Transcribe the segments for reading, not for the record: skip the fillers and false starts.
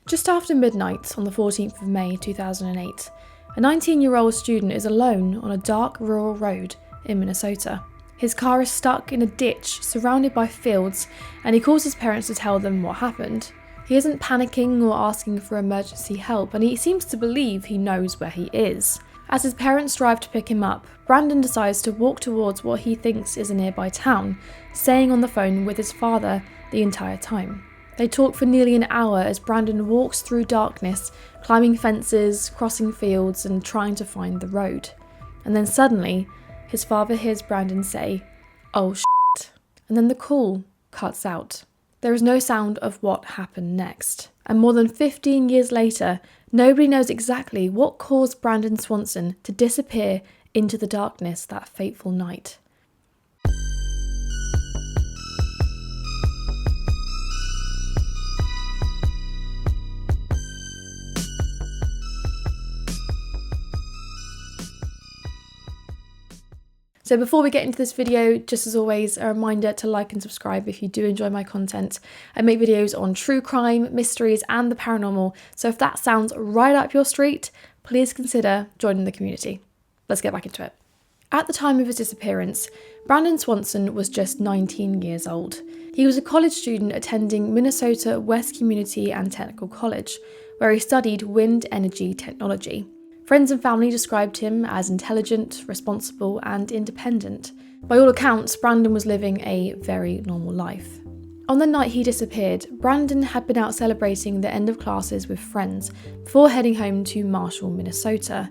Just after midnight on the 14th of May 2008, a 19-year-old student is alone on a dark rural road in Minnesota. His car is stuck in a ditch surrounded by fields, and he calls his parents to tell them what happened. He isn't panicking or asking for emergency help, and he seems to believe he knows where he is. As his parents drive to pick him up, Brandon decides to walk towards what he thinks is a nearby town, staying on the phone with his father the entire time. They talk for nearly an hour as Brandon walks through darkness, climbing fences, crossing fields, and trying to find the road. And then suddenly, his father hears Brandon say, "Oh shit," and then the call cuts out. There is no sound of what happened next. And more than 15 years later, nobody knows exactly what caused Brandon Swanson to disappear into the darkness that fateful night. So before we get into this video, just as always, a reminder to like and subscribe if you do enjoy my content. I make videos on true crime, mysteries, and the paranormal, so if that sounds right up your street, please consider joining the community. Let's get back into it. At the time of his disappearance, Brandon Swanson was just 19 years old. He was a college student attending Minnesota West Community and Technical College, where he studied wind energy technology. Friends and family described him as intelligent, responsible, and independent. By all accounts, Brandon was living a very normal life. On the night he disappeared, Brandon had been out celebrating the end of classes with friends before heading home to Marshall, Minnesota.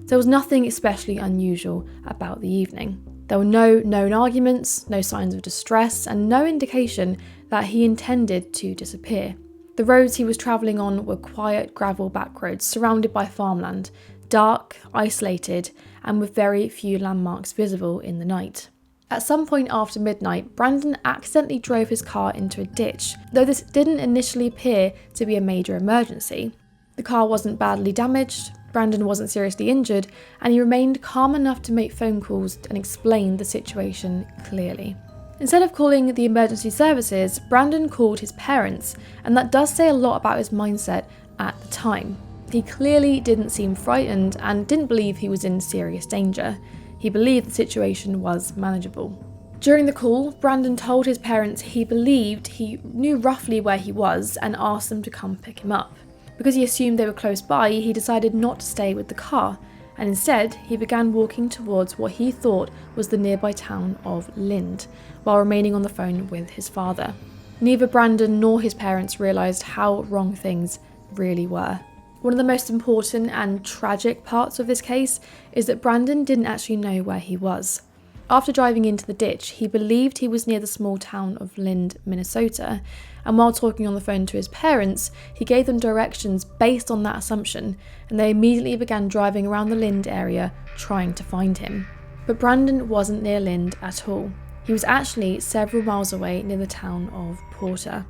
There was nothing especially unusual about the evening. There were no known arguments, no signs of distress, and no indication that he intended to disappear. The roads he was travelling on were quiet gravel back roads surrounded by farmland, dark, isolated, and with very few landmarks visible in the night. At some point after midnight, Brandon accidentally drove his car into a ditch, though this didn't initially appear to be a major emergency. The car wasn't badly damaged, Brandon wasn't seriously injured, and he remained calm enough to make phone calls and explain the situation clearly. Instead of calling the emergency services, Brandon called his parents, and that does say a lot about his mindset at the time. He clearly didn't seem frightened and didn't believe he was in serious danger. He believed the situation was manageable. During the call, Brandon told his parents he believed he knew roughly where he was and asked them to come pick him up. Because he assumed they were close by, he decided not to stay with the car, and instead he began walking towards what he thought was the nearby town of Lind, while remaining on the phone with his father. Neither Brandon nor his parents realised how wrong things really were. One of the most important and tragic parts of this case is that Brandon didn't actually know where he was. After driving into the ditch, he believed he was near the small town of Lind, Minnesota, and while talking on the phone to his parents, he gave them directions based on that assumption, and they immediately began driving around the Lind area trying to find him. But Brandon wasn't near Lind at all. He was actually several miles away near the town of Porter.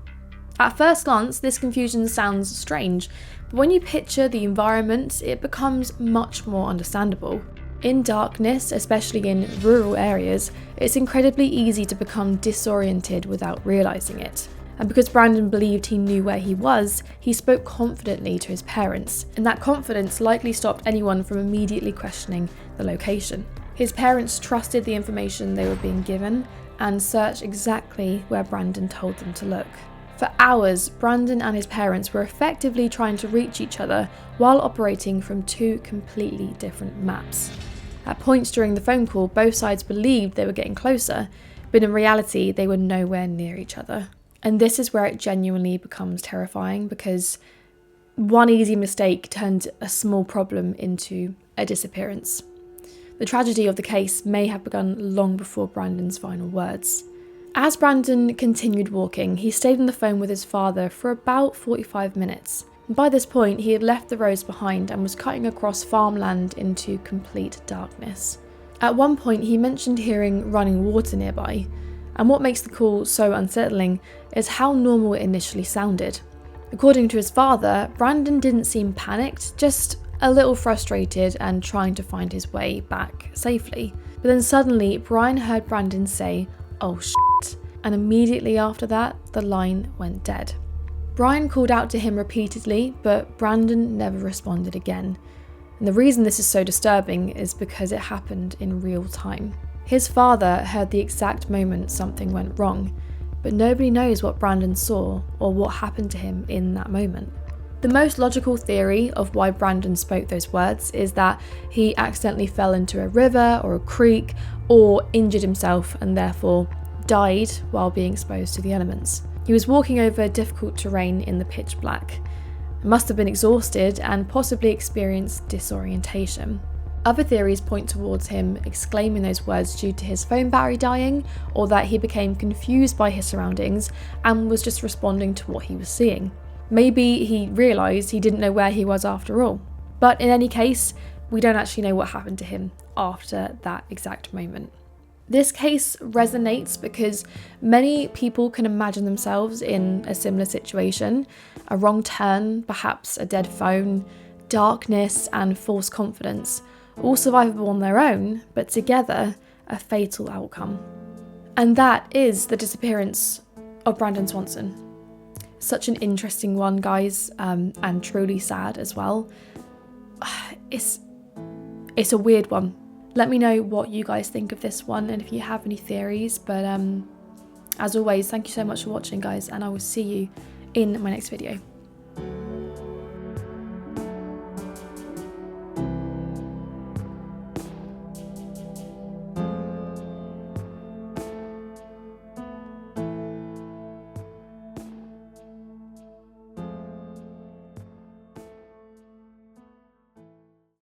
At first glance, this confusion sounds strange, but when you picture the environment, it becomes much more understandable. In darkness, especially in rural areas, it's incredibly easy to become disoriented without realising it. And because Brandon believed he knew where he was, he spoke confidently to his parents, and that confidence likely stopped anyone from immediately questioning the location. His parents trusted the information they were being given and searched exactly where Brandon told them to look. For hours, Brandon and his parents were effectively trying to reach each other while operating from two completely different maps. At points during the phone call, both sides believed they were getting closer, but in reality, they were nowhere near each other. And this is where it genuinely becomes terrifying, because one easy mistake turned a small problem into a disappearance. The tragedy of the case may have begun long before Brandon's final words. As Brandon continued walking, he stayed on the phone with his father for about 45 minutes. By this point, he had left the roads behind and was cutting across farmland into complete darkness. At one point, he mentioned hearing running water nearby, and what makes the call so unsettling is how normal it initially sounded. According to his father, Brandon didn't seem panicked, just a little frustrated and trying to find his way back safely. But then suddenly, Brian heard Brandon say, "Oh shit," and immediately after that, the line went dead. Brian called out to him repeatedly, but Brandon never responded again. And the reason this is so disturbing is because it happened in real time. His father heard the exact moment something went wrong, but nobody knows what Brandon saw or what happened to him in that moment. The most logical theory of why Brandon spoke those words is that he accidentally fell into a river or a creek or injured himself and therefore died while being exposed to the elements. He was walking over difficult terrain in the pitch black, must have been exhausted and possibly experienced disorientation. Other theories point towards him exclaiming those words due to his phone battery dying, or that he became confused by his surroundings and was just responding to what he was seeing. Maybe he realised he didn't know where he was after all. But in any case, we don't actually know what happened to him after that exact moment. This case resonates because many people can imagine themselves in a similar situation, a wrong turn, perhaps a dead phone, darkness and false confidence, all survivable on their own, but together a fatal outcome. And that is the disappearance of Brandon Swanson. Such an interesting one, guys, and truly sad as well. It's a weird one. Let me know what you guys think of this one and if you have any theories, but as always, thank you so much for watching, guys, and I will see you in my next video.